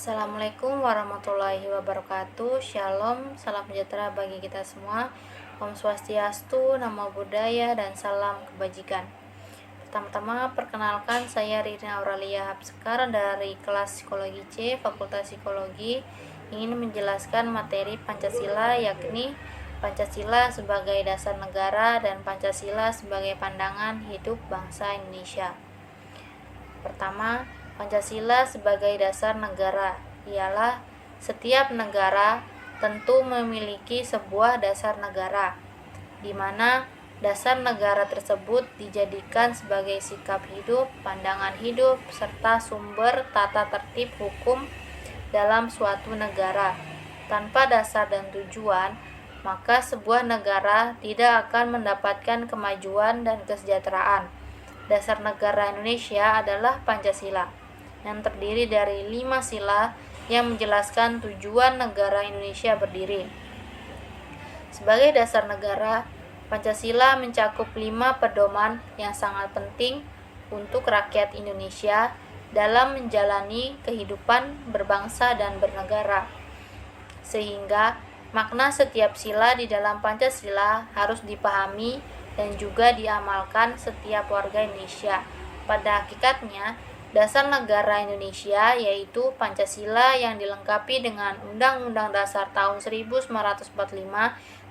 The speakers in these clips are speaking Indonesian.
Assalamualaikum warahmatullahi wabarakatuh. Shalom, salam sejahtera bagi kita semua. Om Swastiastu, Namo Buddhaya, dan salam kebajikan. Pertama-tama perkenalkan, saya Rina Auralia Hapsekar dari kelas Psikologi C, Fakultas Psikologi, ingin menjelaskan materi Pancasila, yakni Pancasila sebagai dasar negara dan Pancasila sebagai pandangan hidup bangsa Indonesia. Pertama, Pancasila sebagai dasar negara ialah setiap negara tentu memiliki sebuah dasar negara, di mana dasar negara tersebut dijadikan sebagai sikap hidup, pandangan hidup, serta sumber tata tertib hukum dalam suatu negara. Tanpa dasar dan tujuan, maka sebuah negara tidak akan mendapatkan kemajuan dan kesejahteraan. Dasar negara Indonesia adalah Pancasila, yang terdiri dari 5 sila yang menjelaskan tujuan negara Indonesia berdiri. Sebagai dasar negara, Pancasila mencakup 5 pedoman yang sangat penting untuk rakyat Indonesia dalam menjalani kehidupan berbangsa dan bernegara. Sehingga makna setiap sila di dalam Pancasila harus dipahami dan juga diamalkan setiap warga Indonesia. Pada hakikatnya, dasar negara Indonesia yaitu Pancasila yang dilengkapi dengan Undang-Undang Dasar tahun 1945.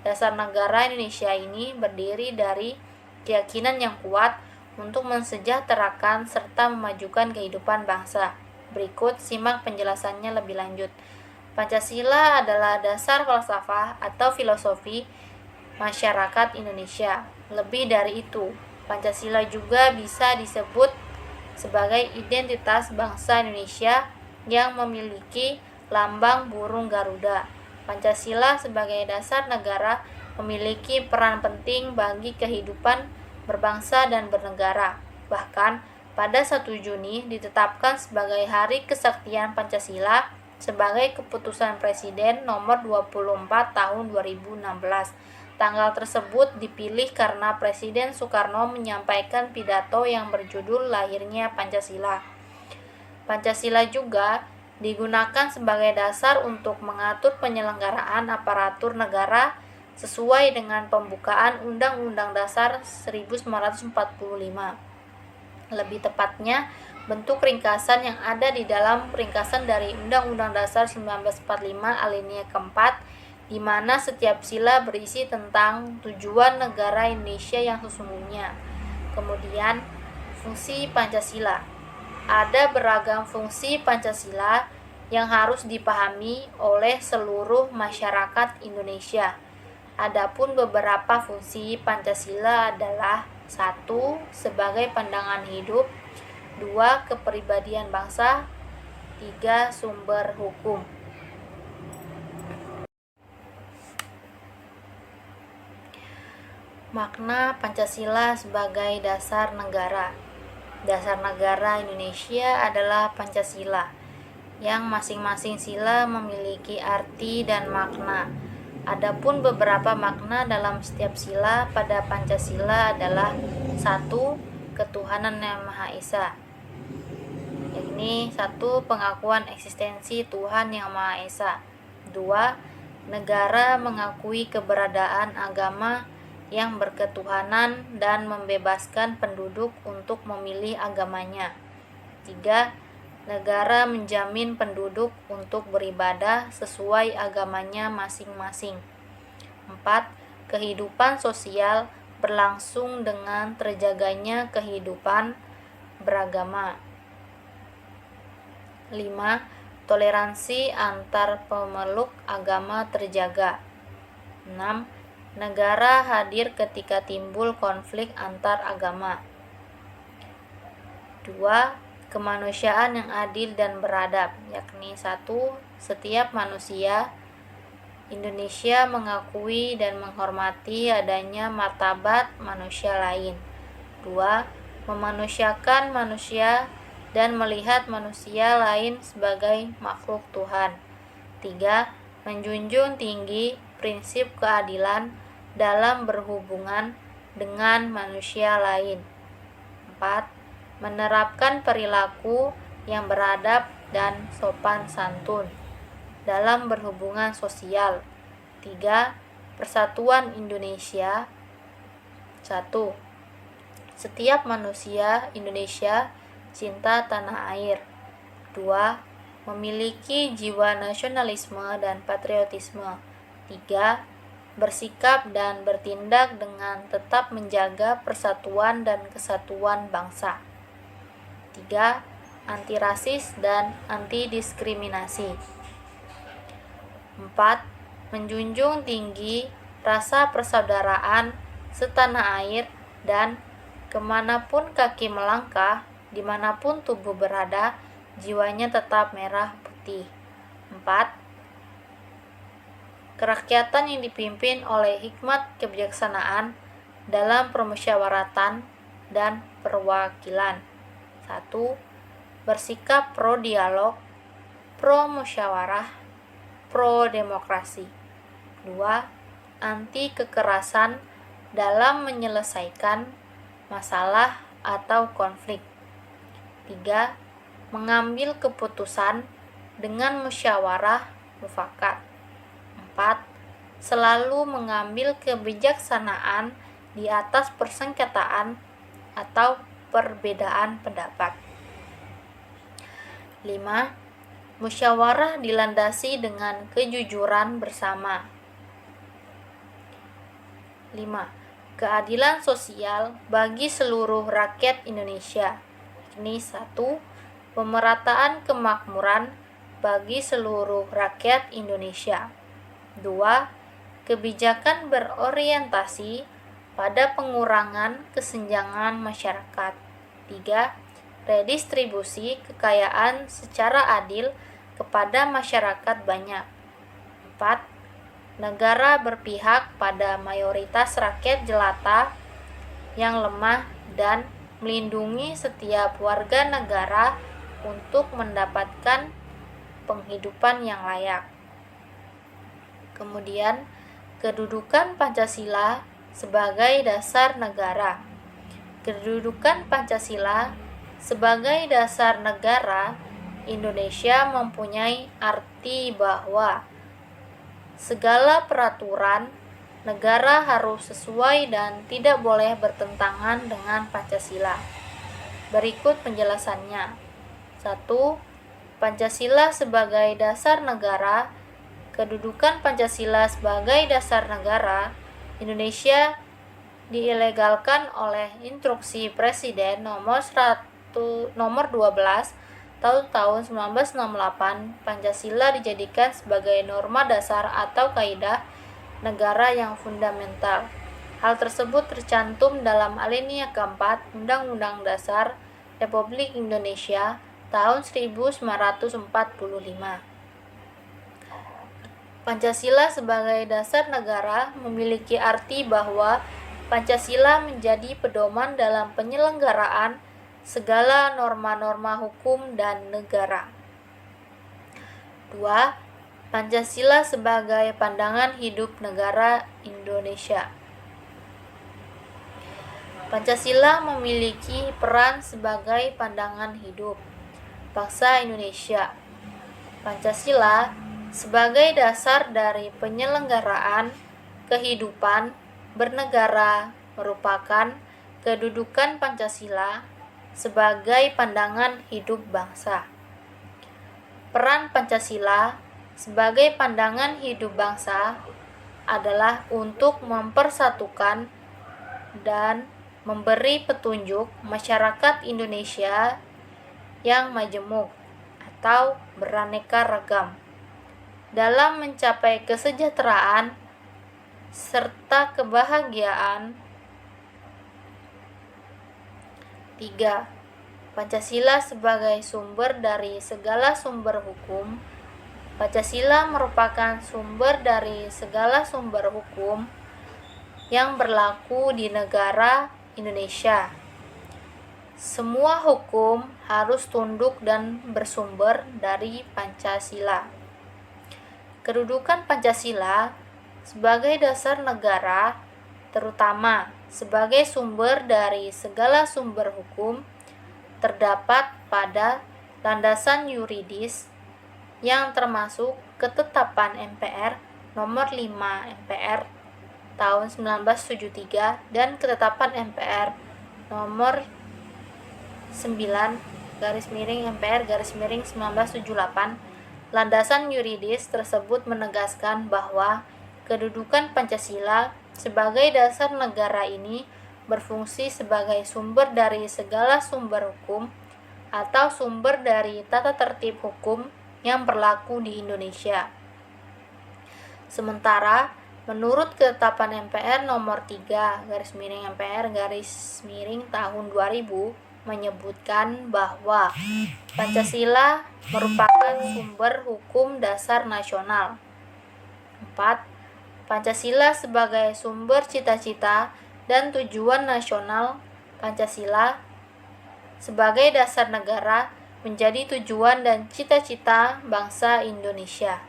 Dasar negara Indonesia ini berdiri dari keyakinan yang kuat untuk mensejahterakan serta memajukan kehidupan bangsa. Berikut simak penjelasannya lebih lanjut. Pancasila adalah dasar falsafah atau filosofi masyarakat Indonesia. Lebih dari itu, Pancasila juga bisa disebut sebagai identitas bangsa Indonesia yang memiliki lambang burung Garuda. Pancasila sebagai dasar negara memiliki peran penting bagi kehidupan berbangsa dan bernegara. Bahkan pada 1 Juni ditetapkan sebagai Hari Kesaktian Pancasila sebagai keputusan Presiden nomor 24 tahun 2016. Tanggal tersebut dipilih karena Presiden Soekarno menyampaikan pidato yang berjudul Lahirnya Pancasila. Pancasila juga digunakan sebagai dasar untuk mengatur penyelenggaraan aparatur negara sesuai dengan pembukaan Undang-Undang Dasar 1945. Lebih tepatnya, bentuk ringkasan yang ada di dalam ringkasan dari Undang-Undang Dasar 1945 alinea keempat, di mana setiap sila berisi tentang tujuan negara Indonesia yang sesungguhnya. Kemudian, fungsi Pancasila. Ada beragam fungsi Pancasila yang harus dipahami oleh seluruh masyarakat Indonesia. Adapun beberapa fungsi Pancasila adalah 1. Sebagai pandangan hidup, 2. Kepribadian bangsa, 3. Sumber hukum. Makna Pancasila sebagai dasar negara. Dasar negara Indonesia adalah Pancasila, yang masing-masing sila memiliki arti dan makna. Adapun beberapa makna dalam setiap sila pada Pancasila adalah 1. Ketuhanan yang Maha Esa, yakni 1. Pengakuan eksistensi Tuhan yang Maha Esa. 2. Negara mengakui keberadaan agama yang berketuhanan dan membebaskan penduduk untuk memilih agamanya. 3. Negara menjamin penduduk untuk beribadah sesuai agamanya masing-masing. 4. Kehidupan sosial berlangsung dengan terjaganya kehidupan beragama. 5. Toleransi antar pemeluk agama terjaga. 6. Negara hadir ketika timbul konflik antar agama. 2. Kemanusiaan yang adil dan beradab, yakni 1. Setiap manusia Indonesia mengakui dan menghormati adanya martabat manusia lain. 2. Memanusiakan manusia dan melihat manusia lain sebagai makhluk Tuhan. 3. Menjunjung tinggi prinsip keadilan dalam berhubungan dengan manusia lain. 4. Menerapkan perilaku yang beradab dan sopan santun dalam berhubungan sosial. 3. Persatuan Indonesia. 1. Setiap manusia Indonesia cinta tanah air. 2. Memiliki jiwa nasionalisme dan patriotisme. 3. Bersikap dan bertindak dengan tetap menjaga persatuan dan kesatuan bangsa. 3. Anti rasis dan anti diskriminasi. 4. Menjunjung tinggi rasa persaudaraan setanah air dan kemanapun kaki melangkah, dimanapun tubuh berada, jiwanya tetap merah putih. 4. Kerakyatan yang dipimpin oleh hikmat kebijaksanaan dalam permusyawaratan dan perwakilan. 1. Bersikap pro dialog, pro musyawarah, pro demokrasi. 2. Anti kekerasan dalam menyelesaikan masalah atau konflik. 3. Mengambil keputusan dengan musyawarah mufakat. 4. Selalu mengambil kebijaksanaan di atas persengketaan atau perbedaan pendapat. 5. Musyawarah dilandasi dengan kejujuran bersama. 5. Keadilan sosial bagi seluruh rakyat Indonesia. Ini 1. Pemerataan kemakmuran bagi seluruh rakyat Indonesia. 2. Kebijakan berorientasi pada pengurangan kesenjangan masyarakat. 3. Redistribusi kekayaan secara adil kepada masyarakat banyak. 4. Negara berpihak pada mayoritas rakyat jelata yang lemah dan melindungi setiap warga negara untuk mendapatkan penghidupan yang layak. Kemudian, kedudukan Pancasila sebagai dasar negara. Kedudukan Pancasila sebagai dasar negara Indonesia mempunyai arti bahwa segala peraturan negara harus sesuai dan tidak boleh bertentangan dengan Pancasila. Berikut penjelasannya. 1. Pancasila sebagai dasar negara. Kedudukan Pancasila sebagai dasar negara Indonesia diilegalkan oleh Instruksi Presiden nomor 12 tahun 1968. Pancasila dijadikan sebagai norma dasar atau kaidah negara yang fundamental. Hal tersebut tercantum dalam alinea keempat Undang-Undang Dasar Republik Indonesia tahun 1945. Pancasila sebagai dasar negara memiliki arti bahwa Pancasila menjadi pedoman dalam penyelenggaraan segala norma-norma hukum dan negara. 2. Pancasila sebagai pandangan hidup negara Indonesia. Pancasila memiliki peran sebagai pandangan hidup bangsa Indonesia. Pancasila sebagai dasar dari penyelenggaraan kehidupan bernegara merupakan kedudukan Pancasila sebagai pandangan hidup bangsa. Peran Pancasila sebagai pandangan hidup bangsa adalah untuk mempersatukan dan memberi petunjuk masyarakat Indonesia yang majemuk atau beraneka ragam dalam mencapai kesejahteraan serta kebahagiaan. 3. Pancasila sebagai sumber dari segala sumber hukum. Pancasila merupakan sumber dari segala sumber hukum yang berlaku di negara Indonesia. Semua hukum harus tunduk dan bersumber dari Pancasila. Kedudukan Pancasila sebagai dasar negara, terutama sebagai sumber dari segala sumber hukum, terdapat pada landasan yuridis yang termasuk Ketetapan MPR Nomor 5 MPR tahun 1973 dan Ketetapan MPR Nomor 9/MPR/1978. Landasan yuridis tersebut menegaskan bahwa kedudukan Pancasila sebagai dasar negara ini berfungsi sebagai sumber dari segala sumber hukum atau sumber dari tata tertib hukum yang berlaku di Indonesia. Sementara, menurut Ketetapan MPR Nomor 3/MPR/tahun 2000 menyebutkan bahwa Pancasila merupakan sumber hukum dasar nasional. 4. Pancasila sebagai sumber cita-cita dan tujuan nasional. Pancasila sebagai dasar negara menjadi tujuan dan cita-cita bangsa Indonesia.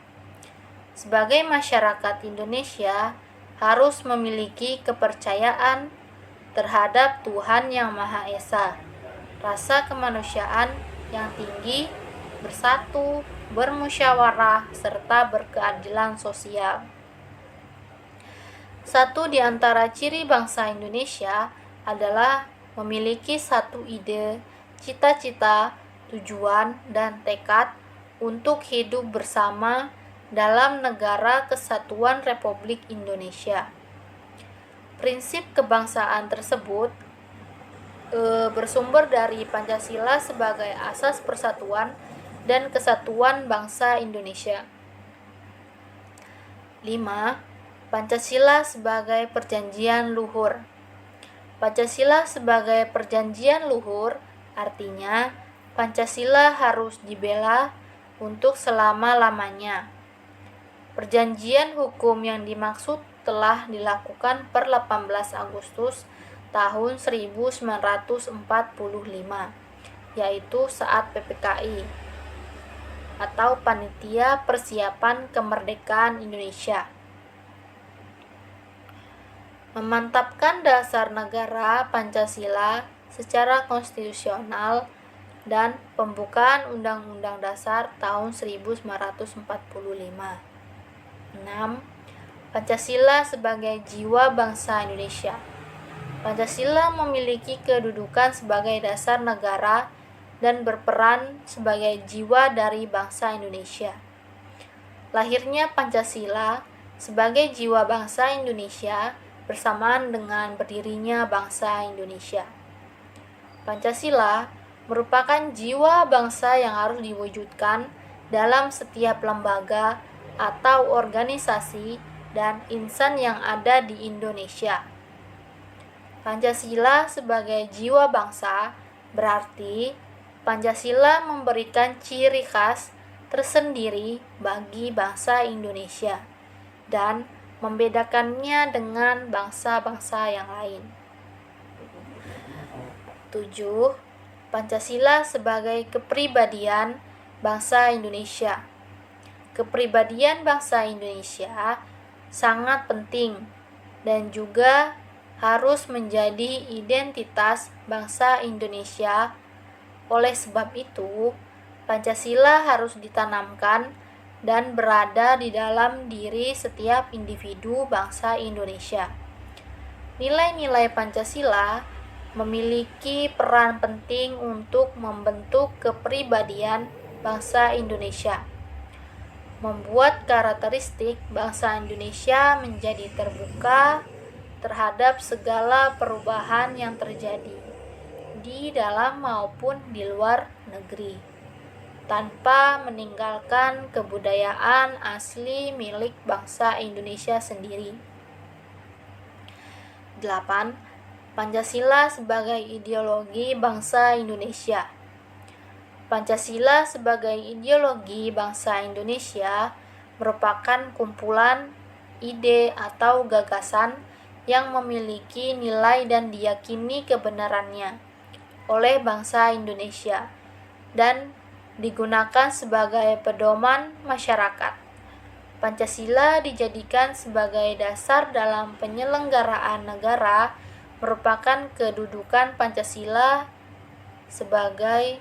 Sebagai masyarakat Indonesia harus memiliki kepercayaan terhadap Tuhan Yang Maha Esa, rasa kemanusiaan yang tinggi, bersatu, bermusyawarah, serta berkeadilan sosial. Satu di antara ciri bangsa Indonesia adalah memiliki satu ide, cita-cita, tujuan, dan tekad untuk hidup bersama dalam negara kesatuan Republik Indonesia. Prinsip kebangsaan tersebut bersumber dari Pancasila sebagai asas persatuan dan kesatuan bangsa Indonesia. 5. Pancasila sebagai perjanjian luhur. Pancasila sebagai perjanjian luhur artinya Pancasila harus dibela untuk selama-lamanya. Perjanjian hukum yang dimaksud telah dilakukan per 18 Agustus tahun 1945, yaitu saat PPKI atau Panitia Persiapan Kemerdekaan Indonesia. Memantapkan dasar negara Pancasila secara konstitusional dan pembukaan Undang-Undang Dasar tahun 1945. 6. Pancasila sebagai jiwa bangsa Indonesia. Pancasila memiliki kedudukan sebagai dasar negara dan berperan sebagai jiwa dari bangsa Indonesia. Lahirnya Pancasila sebagai jiwa bangsa Indonesia bersamaan dengan berdirinya bangsa Indonesia. Pancasila merupakan jiwa bangsa yang harus diwujudkan dalam setiap lembaga atau organisasi dan insan yang ada di Indonesia. Pancasila sebagai jiwa bangsa berarti Pancasila memberikan ciri khas tersendiri bagi bangsa Indonesia dan membedakannya dengan bangsa-bangsa yang lain. 7. Pancasila sebagai kepribadian bangsa Indonesia. Kepribadian bangsa Indonesia sangat penting dan juga harus menjadi identitas bangsa Indonesia. Oleh sebab itu, Pancasila harus ditanamkan dan berada di dalam diri setiap individu bangsa Indonesia. Nilai-nilai Pancasila memiliki peran penting untuk membentuk kepribadian bangsa Indonesia, membuat karakteristik bangsa Indonesia menjadi terbuka terhadap segala perubahan yang terjadi di dalam maupun di luar negeri, tanpa meninggalkan kebudayaan asli milik bangsa Indonesia sendiri. 8. Pancasila sebagai ideologi bangsa Indonesia. Pancasila sebagai ideologi bangsa Indonesia merupakan kumpulan ide atau gagasan yang memiliki nilai dan diyakini kebenarannya oleh bangsa Indonesia dan digunakan sebagai pedoman masyarakat. Pancasila dijadikan sebagai dasar dalam penyelenggaraan negara, merupakan kedudukan Pancasila sebagai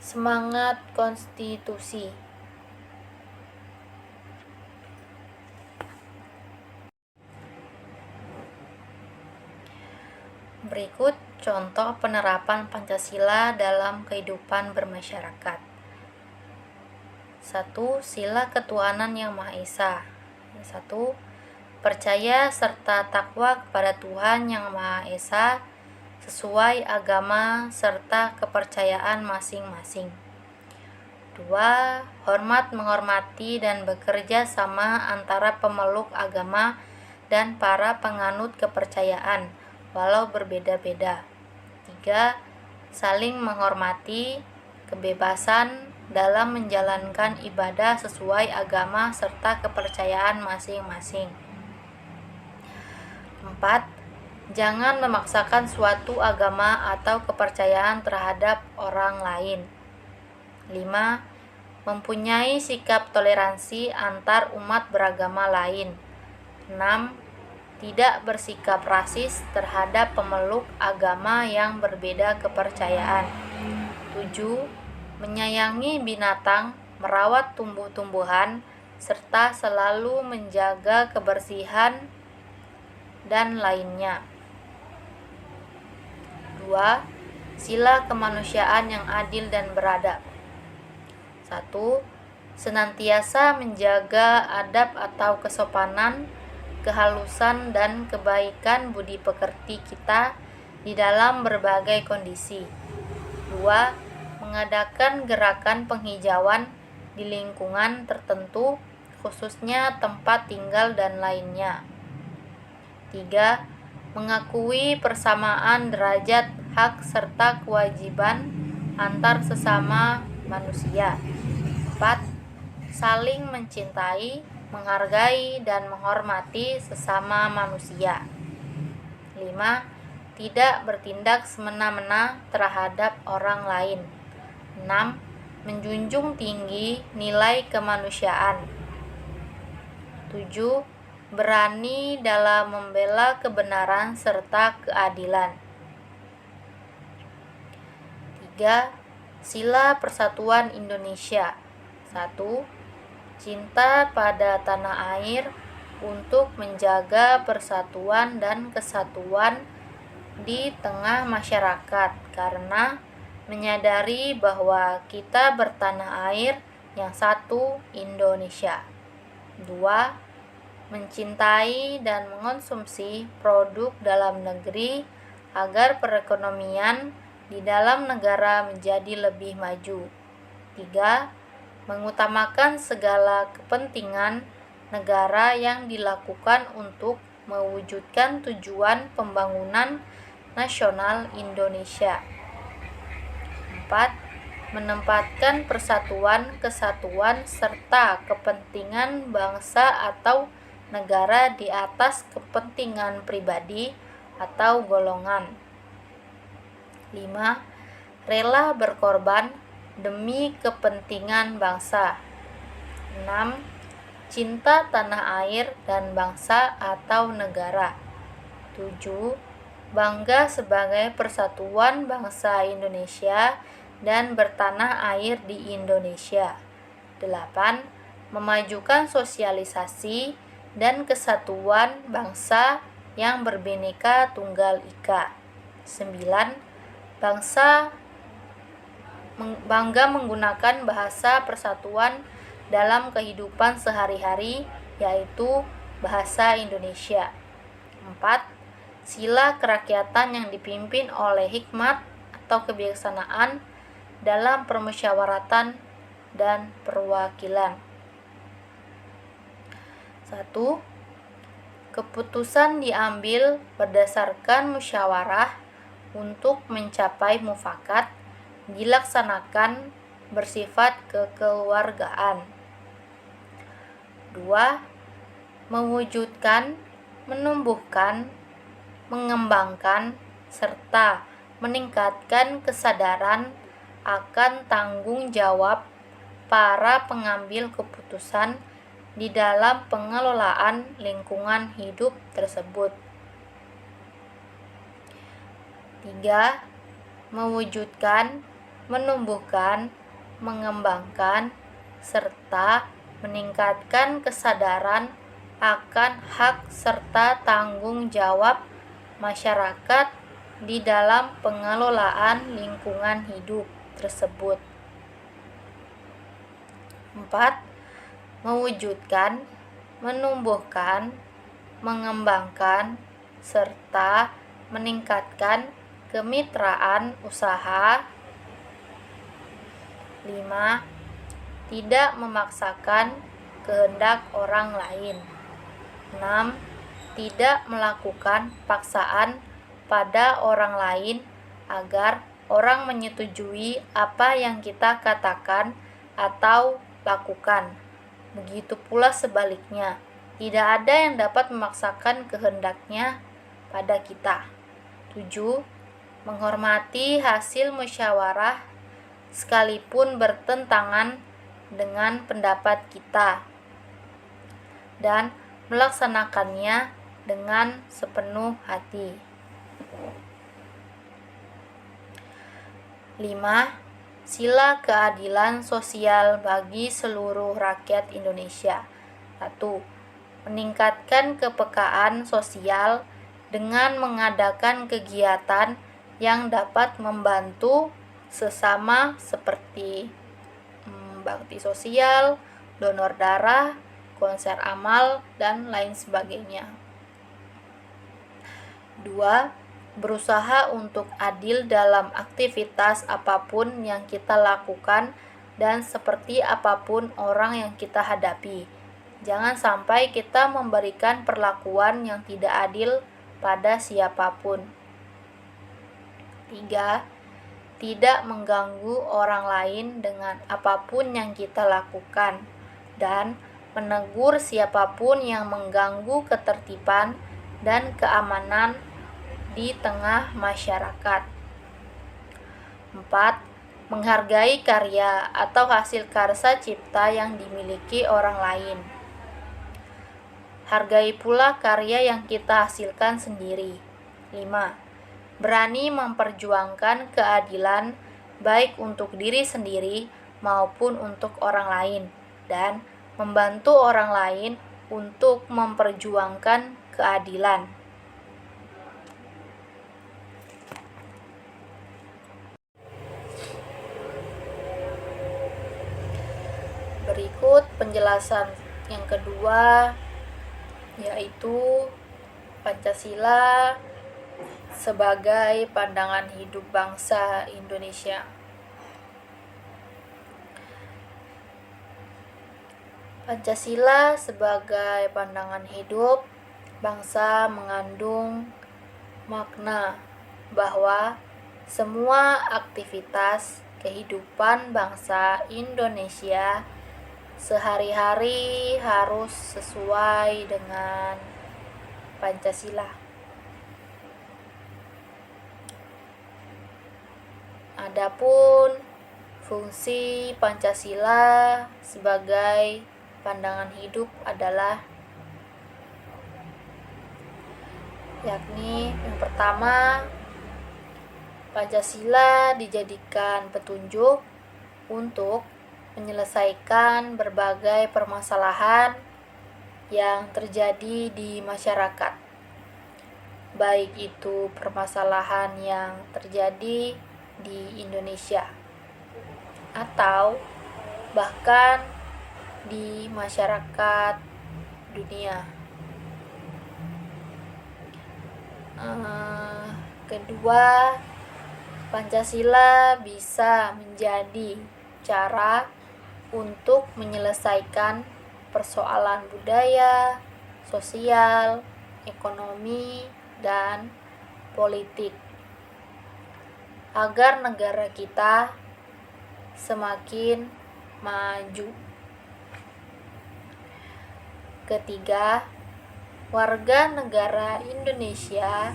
Semangat konstitusi. Berikut contoh penerapan Pancasila dalam kehidupan bermasyarakat. 1. Sila Ketuhanan Yang Maha Esa. 1. Percaya serta takwa kepada Tuhan Yang Maha Esa sesuai agama serta kepercayaan masing-masing. 2. Hormat menghormati dan bekerja sama antara pemeluk agama dan para penganut kepercayaan walau berbeda-beda. 3. Saling menghormati kebebasan dalam menjalankan ibadah sesuai agama serta kepercayaan masing-masing. 4. Jangan memaksakan suatu agama atau kepercayaan terhadap orang lain. 5. Mempunyai sikap toleransi antar umat beragama lain. 6. Tidak bersikap rasis terhadap pemeluk agama yang berbeda kepercayaan. 7. Menyayangi binatang, merawat tumbuh-tumbuhan, serta selalu menjaga kebersihan dan lainnya. 2. Sila kemanusiaan yang adil dan beradab. 1. Senantiasa menjaga adab atau kesopanan, kehalusan dan kebaikan budi pekerti kita di dalam berbagai kondisi. 2. Mengadakan gerakan penghijauan di lingkungan tertentu, khususnya tempat tinggal dan lainnya. 3. Mengakui persamaan derajat hak serta kewajiban antar sesama manusia. 4. Saling mencintai, menghargai dan menghormati sesama manusia. 5. Tidak bertindak semena-mena terhadap orang lain. 6. Menjunjung tinggi nilai kemanusiaan. 7. Berani dalam membela kebenaran serta keadilan. 3. Sila Persatuan Indonesia. 1. Cinta pada tanah air untuk menjaga persatuan dan kesatuan di tengah masyarakat karena menyadari bahwa kita bertanah air yang satu, Indonesia. 2. Mencintai dan mengonsumsi produk dalam negeri agar perekonomian di dalam negara menjadi lebih maju. 3. Mengutamakan segala kepentingan negara yang dilakukan untuk mewujudkan tujuan pembangunan nasional Indonesia. 4. Menempatkan persatuan, kesatuan, serta kepentingan bangsa atau negara di atas kepentingan pribadi atau golongan. 5. Rela berkorban demi kepentingan bangsa. 6. Cinta tanah air dan bangsa atau negara. 7. Bangga sebagai persatuan bangsa Indonesia dan bertanah air di Indonesia. 8. Memajukan sosialisasi dan kesatuan bangsa yang berbineka tunggal ika. 9. Bangga menggunakan bahasa persatuan dalam kehidupan sehari-hari, yaitu bahasa Indonesia. 4. Sila kerakyatan yang dipimpin oleh hikmat atau kebijaksanaan dalam permusyawaratan dan perwakilan. 1. Keputusan diambil berdasarkan musyawarah untuk mencapai mufakat, dilaksanakan bersifat kekeluargaan. 2. Mewujudkan, menumbuhkan, mengembangkan, serta meningkatkan kesadaran akan tanggung jawab para pengambil keputusan di dalam pengelolaan lingkungan hidup tersebut. 3. Mewujudkan, menumbuhkan, mengembangkan, serta meningkatkan kesadaran akan hak serta tanggung jawab masyarakat di dalam pengelolaan lingkungan hidup tersebut. 4. Mewujudkan, menumbuhkan, mengembangkan, serta meningkatkan kemitraan usaha. 5. Tidak memaksakan kehendak orang lain. 6. Tidak melakukan paksaan pada orang lain agar orang menyetujui apa yang kita katakan atau lakukan. Begitu pula sebaliknya, tidak ada yang dapat memaksakan kehendaknya pada kita. 7. Menghormati hasil musyawarah sekalipun bertentangan dengan pendapat kita dan melaksanakannya dengan sepenuh hati. 5. Sila keadilan sosial bagi seluruh rakyat Indonesia. 1. Meningkatkan kepekaan sosial dengan mengadakan kegiatan yang dapat membantu sesama seperti bakti sosial, donor darah, konser amal, dan lain sebagainya. 2. Berusaha untuk adil dalam aktivitas apapun yang kita lakukan dan seperti apapun orang yang kita hadapi. Jangan sampai kita memberikan perlakuan yang tidak adil pada siapapun. 3. Tidak mengganggu orang lain dengan apapun yang kita lakukan dan menegur siapapun yang mengganggu ketertiban dan keamanan di tengah masyarakat. 4. Menghargai karya atau hasil karsa cipta yang dimiliki orang lain. Hargai pula karya yang kita hasilkan sendiri. 5. Berani memperjuangkan keadilan baik untuk diri sendiri maupun untuk orang lain dan membantu orang lain untuk memperjuangkan keadilan. Berikut penjelasan yang kedua, yaitu Pancasila sebagai pandangan hidup bangsa Indonesia. Pancasila sebagai pandangan hidup bangsa mengandung makna bahwa semua aktivitas kehidupan bangsa Indonesia sehari-hari harus sesuai dengan Pancasila. Adapun fungsi Pancasila sebagai pandangan hidup adalah yakni yang pertama, Pancasila dijadikan petunjuk untuk menyelesaikan berbagai permasalahan yang terjadi di masyarakat, baik itu permasalahan yang terjadi di Indonesia atau bahkan di masyarakat dunia. Kedua, Pancasila bisa menjadi cara untuk menyelesaikan persoalan budaya, sosial, ekonomi, dan politik agar negara kita semakin maju. Ketiga, warga negara Indonesia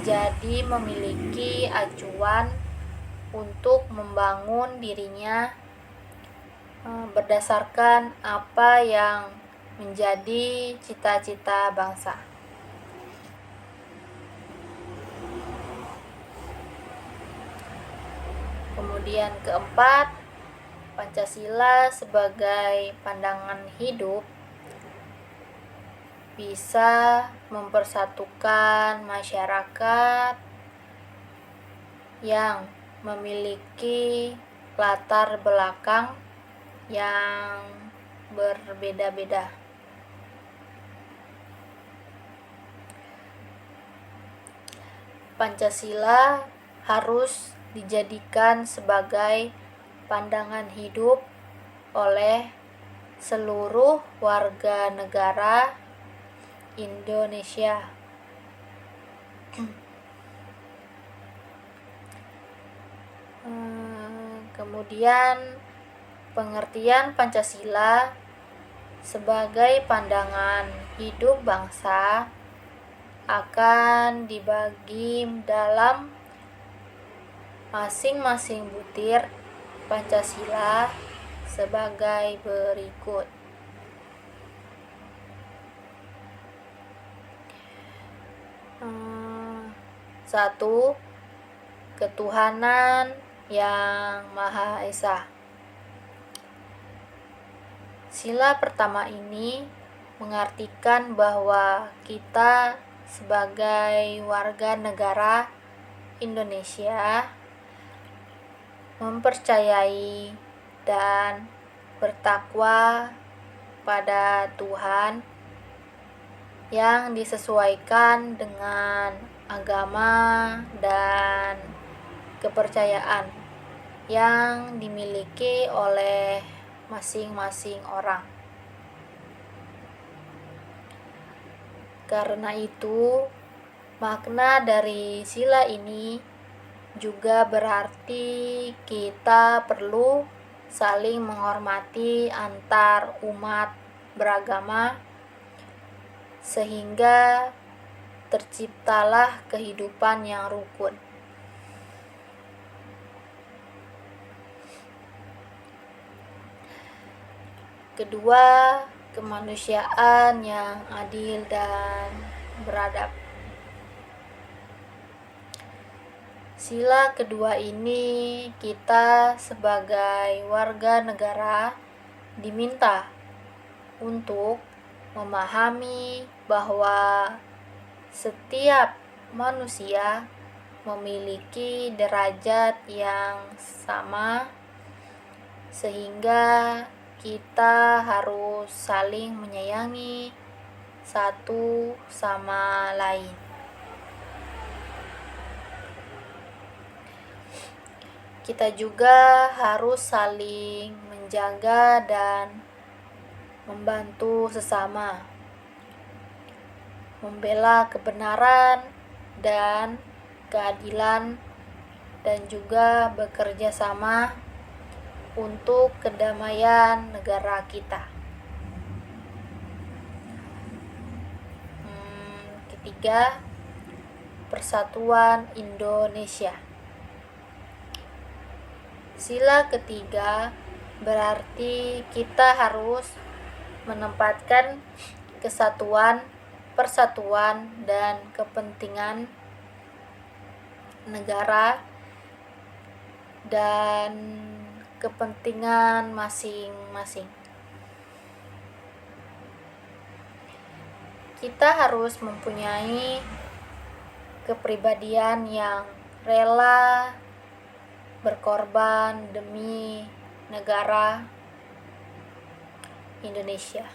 jadi memiliki acuan untuk membangun dirinya berdasarkan apa yang menjadi cita-cita bangsa. Kemudian keempat, Pancasila sebagai pandangan hidup bisa mempersatukan masyarakat yang memiliki latar belakang yang berbeda-beda. Pancasila harus dijadikan sebagai pandangan hidup oleh seluruh warga negara Indonesia. Kemudian pengertian Pancasila sebagai pandangan hidup bangsa akan dibagi dalam masing-masing butir Pancasila sebagai berikut. Satu, ketuhanan yang Maha Esa. Sila pertama ini mengartikan bahwa kita sebagai warga negara Indonesia mempercayai dan bertakwa pada Tuhan yang disesuaikan dengan agama dan kepercayaan yang dimiliki oleh masing-masing orang. Karena itu, makna dari sila ini juga berarti kita perlu saling menghormati antar umat beragama sehingga terciptalah kehidupan yang rukun. Kedua, kemanusiaan yang adil dan beradab. Sila kedua ini kita sebagai warga negara diminta untuk memahami bahwa setiap manusia memiliki derajat yang sama, sehingga kita harus saling menyayangi satu sama lain. Kita juga harus saling menjaga dan membantu sesama, membela kebenaran dan keadilan, dan juga bekerja sama untuk kedamaian negara kita. Ketiga, persatuan Indonesia. Sila ketiga berarti kita harus menempatkan kesatuan, persatuan, dan kepentingan negara dan kepentingan masing-masing. Kita harus mempunyai kepribadian yang rela berkorban demi negara Indonesia,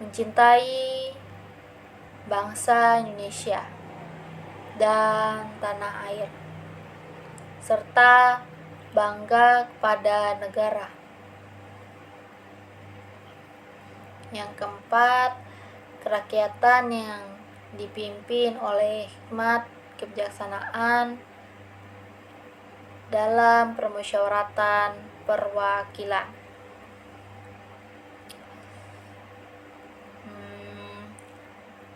mencintai bangsa Indonesia dan tanah air, serta bangga kepada negara. Yang keempat, kerakyatan yang dipimpin oleh hikmat kebijaksanaan dalam permusyawaratan perwakilan.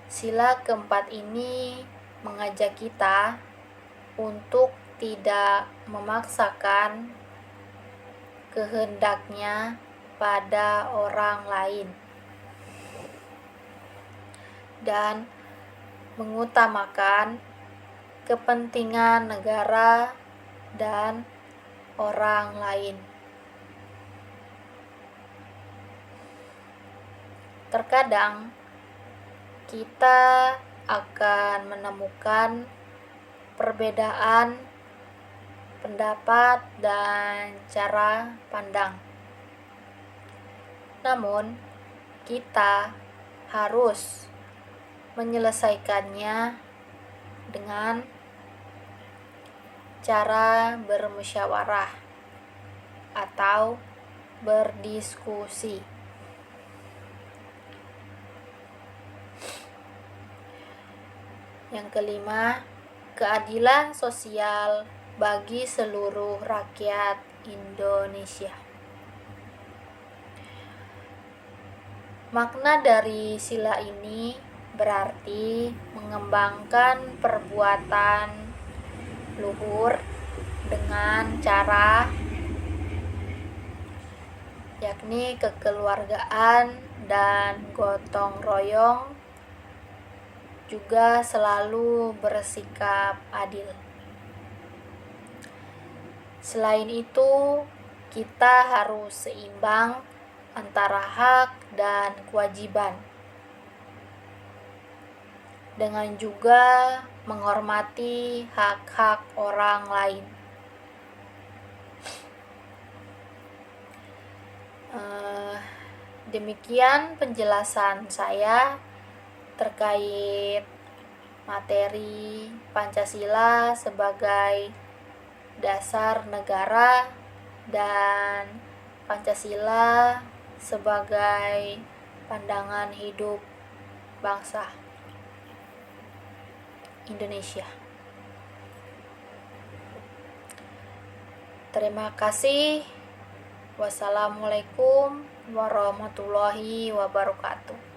Sila keempat ini mengajak kita untuk tidak memaksakan kehendaknya pada orang lain dan mengutamakan kepentingan negara dan orang lain. Terkadang kita akan menemukan perbedaan pendapat dan cara pandang. Namun, kita harus menyelesaikannya dengan cara bermusyawarah atau berdiskusi. Yang kelima, keadilan sosial bagi seluruh rakyat Indonesia. Makna dari sila ini berarti mengembangkan perbuatan luhur dengan cara yakni kekeluargaan dan gotong royong, juga selalu bersikap adil. Selain itu, kita harus seimbang antara hak dan kewajiban, dengan juga menghormati hak-hak orang lain. Demikian penjelasan saya terkait materi Pancasila sebagai dasar negara dan Pancasila sebagai pandangan hidup bangsa Indonesia. Terima kasih. Wassalamualaikum warahmatullahi wabarakatuh.